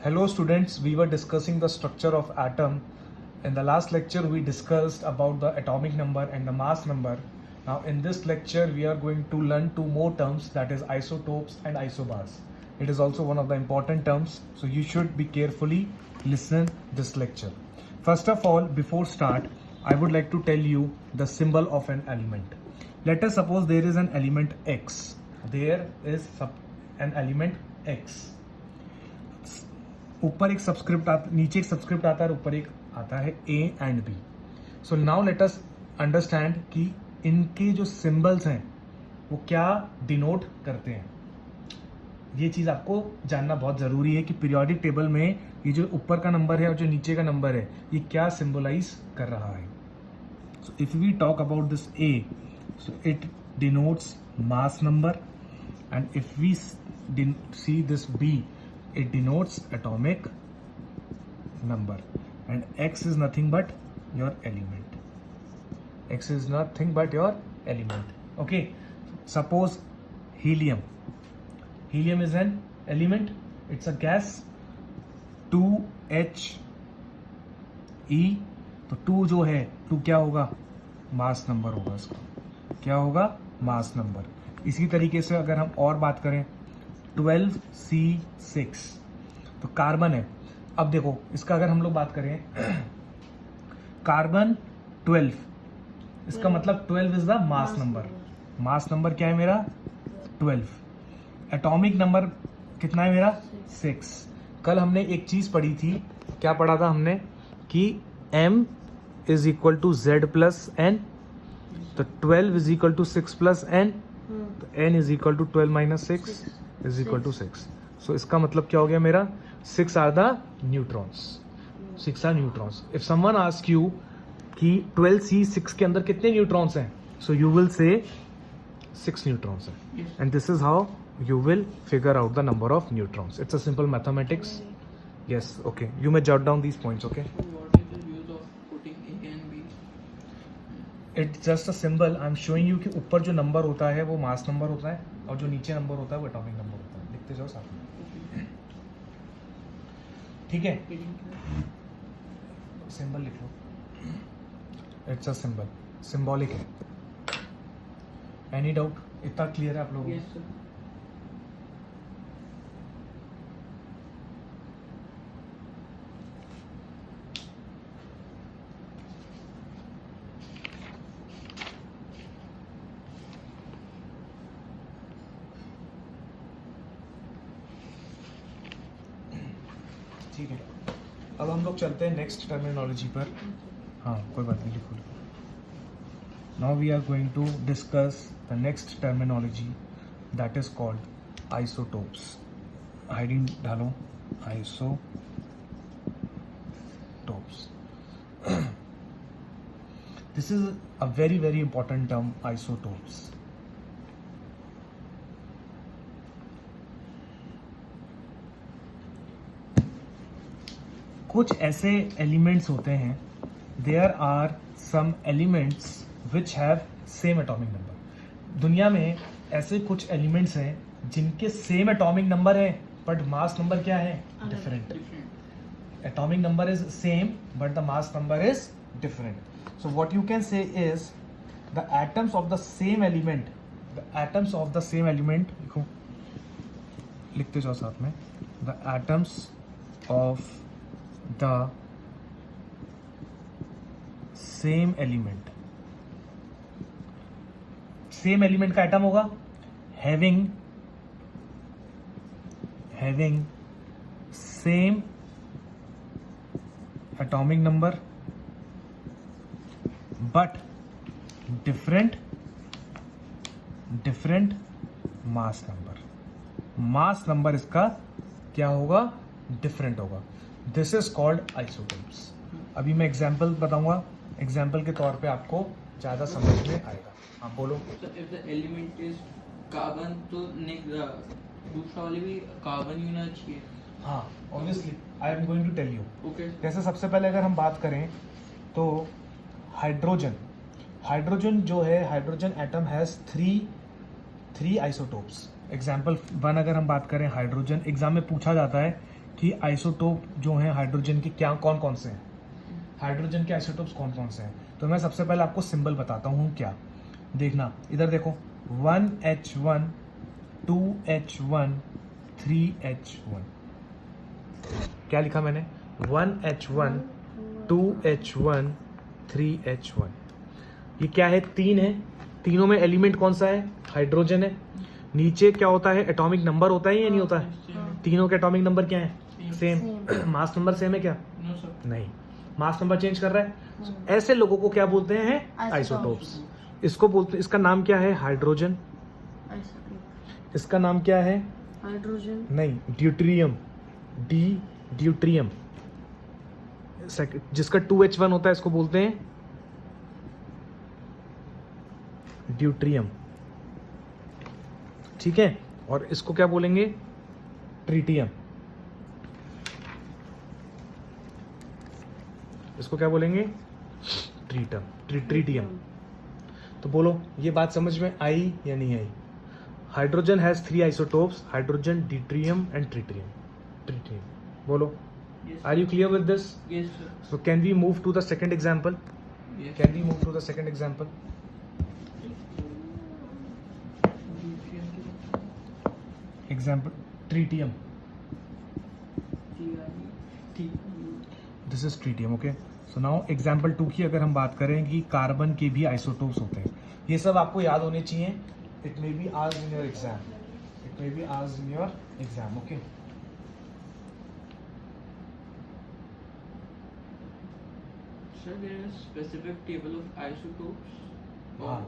Hello students, we were discussing the structure of atom. In the last lecture we discussed about the atomic number and the mass number. Now in this lecture we are going to learn two more terms, that is isotopes and isobars. It is also one of the important terms, so you should be carefully listen this lecture. First of all, before start, I would like to tell you the symbol of an element. Let us suppose there is an element X. There is an element X. ऊपर एक subscript आता, नीचे एक subscript आता है, ऊपर एक आता है A and B. So now let us understand कि इनके जो सिंबल्स हैं वो क्या डिनोट करते हैं. ये चीज़ आपको जानना बहुत ज़रूरी है कि पीरियोडिक टेबल में ये जो ऊपर का नंबर है और जो नीचे का नंबर है ये क्या सिंबलाइज कर रहा है. So if we talk about this A, so it denotes mass number, and if we see this B, it denotes atomic number, and X is nothing but your element. X is nothing but your element. Okay, suppose helium. Helium is an element. It's a gas. 2He. तो 2 जो है 2 क्या होगा, mass number होगा. इसका क्या होगा, mass number. इसी तरीके से अगर हम और बात करें 12C6 तो कार्बन है. अब देखो इसका अगर हम लोग बात करें कार्बन 12, इसका मतलब 12 is the mass number. Mass number क्या है मेरा, 12. एटॉमिक नंबर कितना है मेरा, 6. कल हमने एक चीज पढ़ी थी, क्या पढ़ा था हमने कि M is equal to Z plus N, तो 12 is equal to 6 plus N, तो N is equal to 12 minus 6 is equal to 6. So इसका मतलब क्या हो गया मेरा, 6 are the neutrons. 6 are neutrons. If someone ask you कि 12C6 के अंदर कितने न्यूट्रॉन्स हैं, so you will say 6 neutrons हैं, and this is how you will figure out the number of neutrons. It's a simple mathematics. Yes, okay, you may jot down these points. Okay, what is the use of putting A and B? it's just a symbol. I'm showing you कि ऊपर जो number होता है वो mass number होता है और जो नीचे नंबर होता है वो एटॉमिक नंबर होता है. लिखते जाओ साथ में, ठीक है. सिंबल लिख लो. इट्स अ सिंबल, सिंबॉलिक है. एनी डाउट, इतना क्लियर है आप लोगों को? Yes, sir. ठीक है, अब हम लोग चलते हैं नेक्स्ट टर्मिनोलॉजी पर. हाँ कोई बात नहीं, लिखो. Now we are going to discuss the next terminology that is called isotopes. Heading डालो, isotopes. This is a very very important term, isotopes. कुछ ऐसे एलिमेंट्स होते हैं, there are some elements which have same atomic number. दुनिया में ऐसे कुछ elements हैं जिनके सेम एटॉमिक नंबर है बट मास नंबर क्या है, different. Atomic number is same but the mass number is different. So what you can say is the atoms of the same element, the atoms of the same element, लिखो, लिखते जाओ साथ में, the atoms of the same element. Same element का atom होगा having same atomic number but different mass number. Mass number इसका क्या होगा, डिफरेंट होगा. This is called isotopes. अभी मैं एग्जाम्पल बताऊंगा, एग्जाम्पल के तौर पे आपको ज़्यादा समझ में आएगा. आप बोलो. So if the element is carbon, तो दूसरा वाले भी कार्बन ही होना चाहिए. हाँ, obviously I am going to tell you. Okay. जैसे सबसे पहले अगर हम बात करें तो हाइड्रोजन जो है, hydrogen atom has three isotopes. Example 1 अगर हम बात करें, हाइड्रोजन, एग्जाम में पूछा जाता है कि आइसोटोप जो हैं हाइड्रोजन के क्या कौन कौन से हैं, हाइड्रोजन के आइसोटोप्स कौन कौन से हैं। तो मैं सबसे पहले आपको सिंबल बताता हूँ क्या, देखना इधर देखो 1H1 2H1 3H1, क्या लिखा मैंने 1H1 2H1 3H1। ये क्या है, तीन है, तीनों में एलिमेंट कौन सा है, हाइड्रोजन है। नीचे क्या होता है, एटॉमिक नंबर होता है या नहीं होता है, तीनों के एटॉमिक नंबर क्या है, सेम। मास नंबर सेम है क्या, नो सर, नहीं, मास नंबर चेंज कर रहा है। ऐसे लोगों को क्या बोलते हैं, आइसोटोप्स। इसको बोलते, इसका नाम क्या है, हाइड्रोजन। इसका नाम क्या है, हाइड्रोजन नहीं, ड्यूट्रियम, ड्यूट्रियम। जिसका 2H1 होता है इसको बोलते हैं ड्यूट्रियम, ठीक है। और इसको क्या बोलेंगे, ट्रीटियम। इसको क्या बोलेंगे, ट्रीटियम। तो बोलो ये बात समझ में आई या नहीं आई। Hydrogen has 3 isotopes, hydrogen, deuterium and tritium. बोलो, yes, are you clear with this. yes sir, So can we move to the second example? yes. Can we move to the second example? Example tritium. This is tritium, okay? So now example 2 की अगर हम बात करें कि carbon के भी isotopes होते हैं, ये सब आपको याद होने चाहिए। It may be asked in your exam. It may be asked in your exam, okay? Sir, there is a specific table of isotopes. हाँ,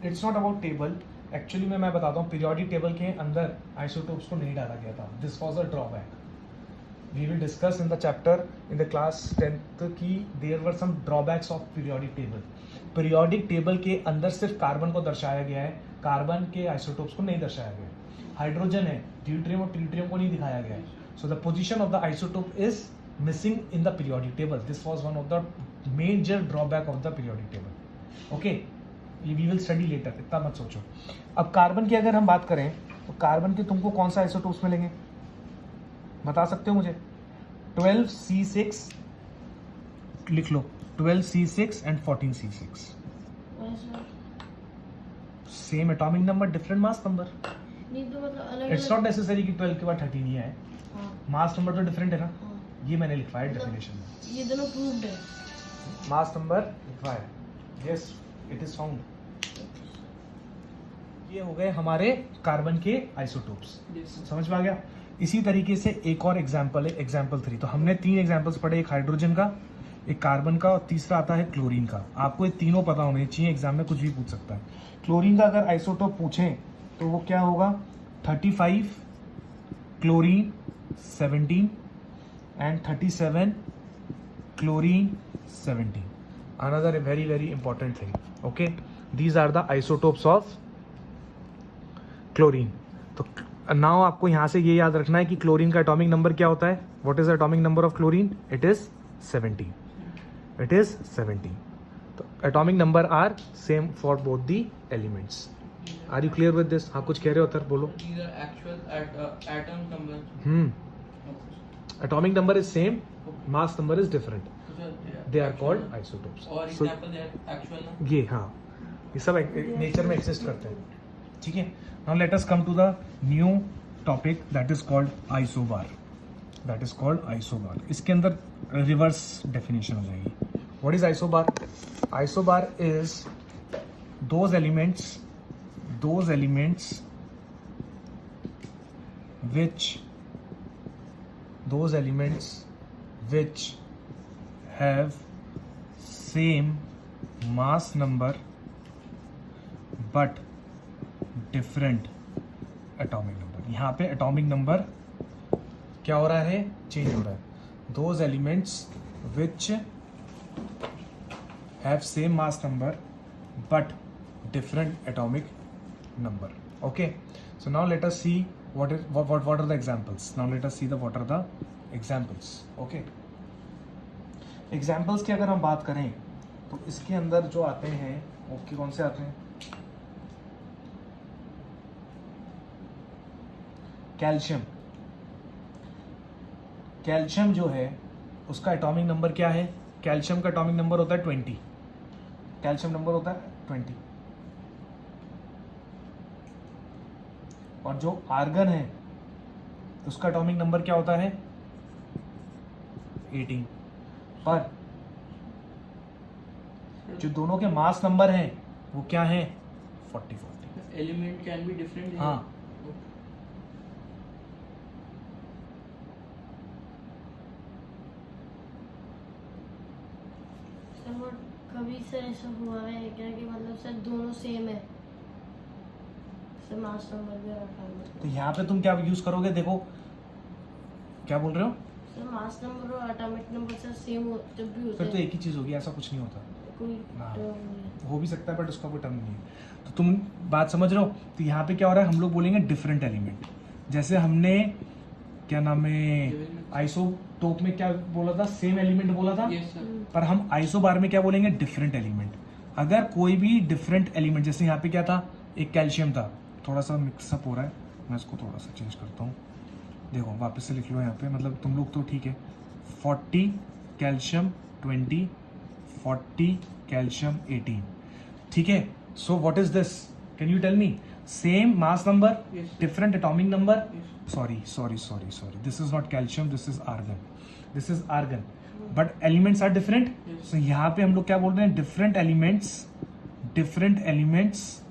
it's not about table. Actually मैं बताता हूँ, पीरियोडिक टेबल के अंदर आइसोटोप्स को नहीं डाला गया था। This was a drawback. We will discuss in the chapter in the class 10th की there were some drawbacks of periodic table. Periodic table के अंदर सिर्फ कार्बन को दर्शाया गया है, कार्बन के आइसोटोप्स को नहीं दर्शाया गया है। हाइड्रोजन है, ड्यूट्रियम और ट्रीटियम को नहीं दिखाया गया है। So the position of the isotope is missing in the periodic table. This was one of the major drawback of the periodic table, okay. We will study later, इतना मत सोचो। अब कार्बन की अगर हम बात करें तो कार्बन के तुमको कौन सा आइसोटोप्स मिलेंगे, बता सकते हो मुझे। 12C6 लिख लो, 12C6 and 14C6, same atomic number, different mass number. नहीं तो मतलब अलग इट्स नॉट नेसेसरी कि 12 के बाद 13 ही है, हाँ, मास नंबर तो डिफरेंट है ना। हाँ। ये मैंने लिखवाया है डेफिनेशन में, ये दोनों प्रूव्ड है। मास नंबर लिखवाया, यस इट इज फाउंड। ये हो गए हमारे कार्बन के आइसोटोप्स, Yes, sir. समझ में आ गया। इसी तरीके से एक और एग्जाम्पल है, एग्जाम्पल 3। तो हमने 3 एग्जाम्पल्स पढ़े, एक हाइड्रोजन का, एक कार्बन का और तीसरा आता है क्लोरीन का। आपको ये तीनों पता होने चाहिए, एग्जाम में कुछ भी पूछ सकता है। क्लोरीन का अगर आइसोटोप पूछें तो वो क्या होगा, 35 chlorine 17 and 37 chlorine 17। Another very very important thing, okay, these are the isotopes of chlorine. तो नाउ आपको यहाँ से ये याद रखना है कि क्लोरीन का एटॉमिक नंबर क्या होता है। What is the atomic number of chlorine, it is 17, it is 17। तो atomic number are same for both the elements. Are you clear with this. हाँ, कुछ कह रहे हो तर बोलो। These are actual atom numbers. Atomic number is same, mass number is different, So, they are actual- called isotopes. और example they are actual number. ये हाँ, ये सब नेचर में एक्सिस्ट करते हैं, ठीक है। Now let us come to the new topic that is called isobar, that is called isobar. इसके अंदर रिवर्स डेफिनेशन हो जाएगी। What is isobar, isobar is those elements which have same mass number but different atomic number। यहाँ पे atomic number क्या हो रहा है, चेंज हो रहा है। Those elements which have same mass number but different atomic number, okay। So now let us see what are the examples। Now let us see what are the examples, okay। examples की अगर हम बात करें तो इसके अंदर जो आते हैं वो कौन से आते हैं, कैल्शियम, कैल्शियम जो है उसका एटॉमिक नंबर क्या है? कैल्शियम का एटॉमिक नंबर होता है 20। कैल्शियम नंबर होता है 20। और जो आर्गन है उसका एटॉमिक नंबर क्या होता है? 18। पर जो दोनों के मास नंबर हैं वो क्या है? 40। Element can be different. हाँ। सर वो कभी सर ऐसा हुआ है क्या कि मतलब सर दोनों सेम है, सर मास नंबर भी और एटॉमिक तो यहाँ पे तुम क्या यूज करोगे? देखो क्या बोल रहे हो? सर मास नंबर और एटॉमिक नंबर सर सेम जब भी होते फिर तो हैं एक ही चीज होगी, ऐसा कुछ नहीं होता। कोई हाँ। term नहीं है। हो भी सकता है बट उसका कोई टर्म नहीं है। तो तुम बात समझ रहे हो? तो यहाँ पे क्या हो रहा है, हम लोग बोलेंगे डिफरेंट एलिमेंट। जैसे हमने क्या नाम है आइसोटोप में क्या बोला था? सेम एलिमेंट बोला था। Yes sir. पर हम आइसोबार में क्या बोलेंगे? Different element. अगर कोई भी डिफरेंट एलिमेंट, जैसे यहाँ पे क्या था, एक कैल्शियम था, थोड़ा सा मिक्सअप हो रहा है, मैं इसको थोड़ा सा चेंज करता हूँ। देखो वापस से लिख लो यहाँ पे, मतलब तुम लोग तो ठीक है। 40 कैल्शियम 20, 40 कैल्शियम 18, ठीक है। So what is this? Can you tell me? Same mass number, Yes. Different atomic number. Yes. sorry, this is not calcium, this is argon, but elements are different. Yes. So यहाँ पे हम लोग क्या बोल रहे हैं? different elements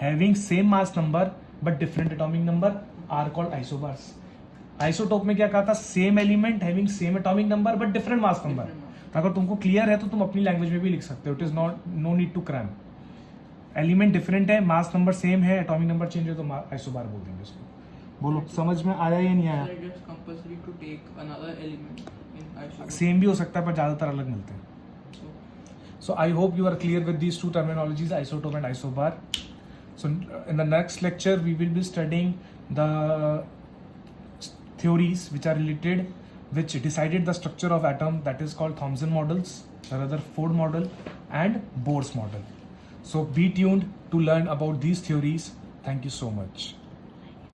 having same mass number but different atomic number are called isobars. Isotope में क्या कहा था? Same element having same atomic number but different mass number. Different अगर तुमको क्लियर है तो तुम अपनी लैंग्वेज में भी लिख सकते हो। It is not no need to cram. Element different है, मास नंबर सेम है, एटॉमिक नंबर चेंज है, तो आइसोबार बोल देंगे इसको। बोलो समझ में आया या नहीं आया? Sir, it is compulsory to take another element in isobar. Same भी हो सकता है पर ज्यादातर अलग मिलते हैं। So I hope you are clear with these two terminologies, isotope and isobar. So in the next lecture, we will be studying the theories which are related, which decided the structure of atom, that is called Thomson models, the Rutherford model and Bohr's model. So be tuned to learn about these theories. Thank you so much.